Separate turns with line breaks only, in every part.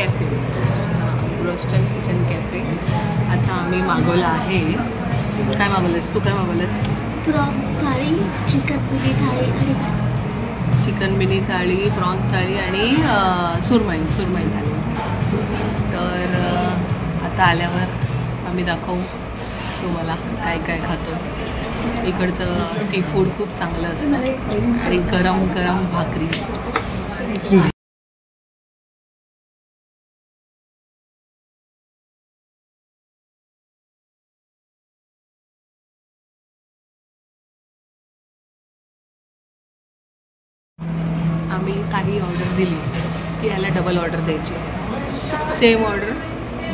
Cafe, roast and kitchen cafe. आता आम्ही मागवलं आहे. काय मागवलंस तू? काय मागवलंस?
प्रॉन्स थाळी, चिकन मिनी थाळी आणि
चिकन मिनी थाळी, प्रॉन्स थाळी आणि सुरमई थाळी. तर आता आल्यावर आम्ही दाखवू तुम्हाला काय काय खातो. इकडचं सी फूड खूप चांगलं असतं आणि गरम गरम भाकरी. आम्ही काही ऑर्डर दिली की याला डबल ऑर्डर द्यायची. सेम ऑर्डर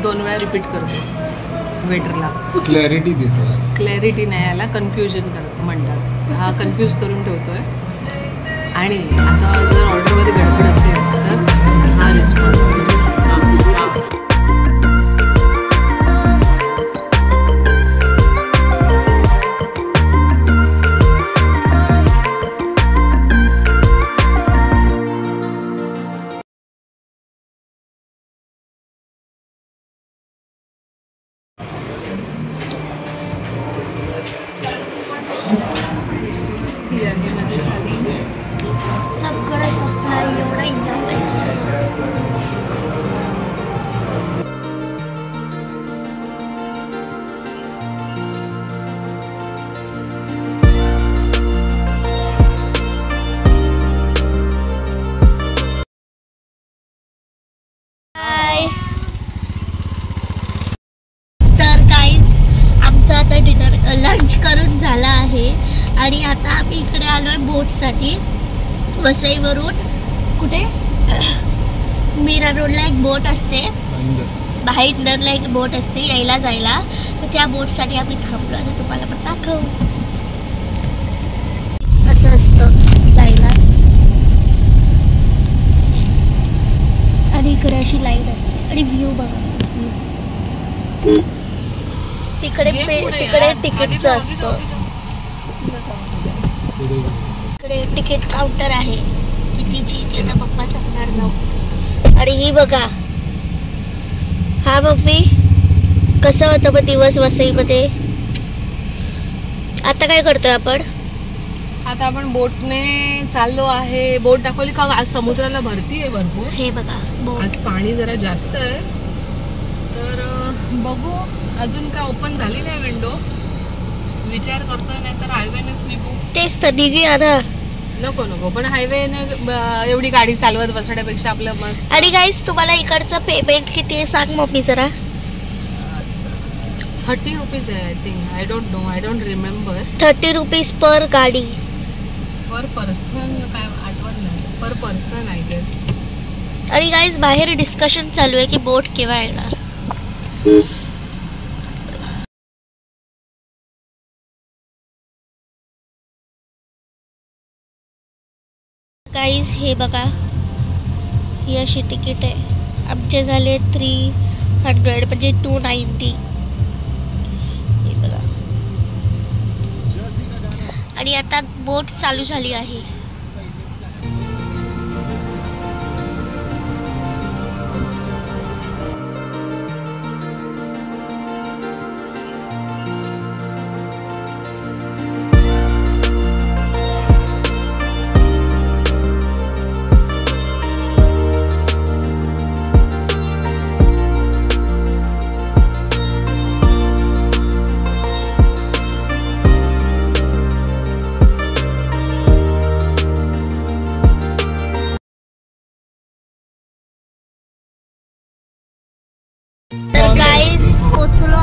2 वेळा रिपीट करतो वेटरला.
क्लॅरिटी देतो.
क्लॅरिटी नाही, याला कन्फ्युजन म्हणतात. हा कन्फ्यूज करून ठेवतोय. आणि आता जर ऑर्डरमध्ये गडबड असेल तर हा रिस्पॉन्स. ही आहे माझी थाली.
सगळं सप्लाय एवढा आता डिनर लंच करून झाला आहे आणि आता आम्ही इकडे आलोय बोटसाठी. वसईवरून कुठे मीरा रोडला एक बोट असते, भाईंदरला एक बोट असते यायला जायला. तर त्या बोटसाठी आम्ही थांबलो आणि तुम्हाला पण दाखवू. असं असतं जायला आणि इकडे अशी लाईन असते आणि व्ह्यू बघा. तिकडे तिकीटचं असतं. इकडे तिकीट काउंटर आहे कितीची ती आता पप्पा सांगणार जाऊ. आणि ही बघा, हा मम्मी कसं होतं मग दिवस वसईमध्ये. आता काय करतोय आपण?
आता आपण बोटने चाललो आहे. बोट दाखवली का? आज समुद्राला भरती आहे भरपूर.
हे बघा
आज पाणी जरा जास्त आहे. तर बघू, अजून काय ओपन झाली नाही विंडो. विचार करतोय नाही तर हायवेनेच निघू.
तेच तर निघूया ना.
नको पण हायवेने एवढी गाडी चालवत बसण्यापेक्षा आपलं मस्त.
आणि गाईस तुम्हाला इकडचं पेमेंट किती आहे सांग मम्मी जरा.
30 रुपीज आहे I think. I don't remember.
30 rupees per गाडी.
पर पर्सन काय आठवत नाही. पर पर्सन आय गेस.
आणि गाईस बाहेर डिस्कशन चालू आहे की बोट केव्हा येणार. गाईज हे बघा, ही अशी तिकीट आहे. आमचे झाले 300 म्हणजे 290. हे बघा. आणि आता बोट चालू झाली आहे. पोचलो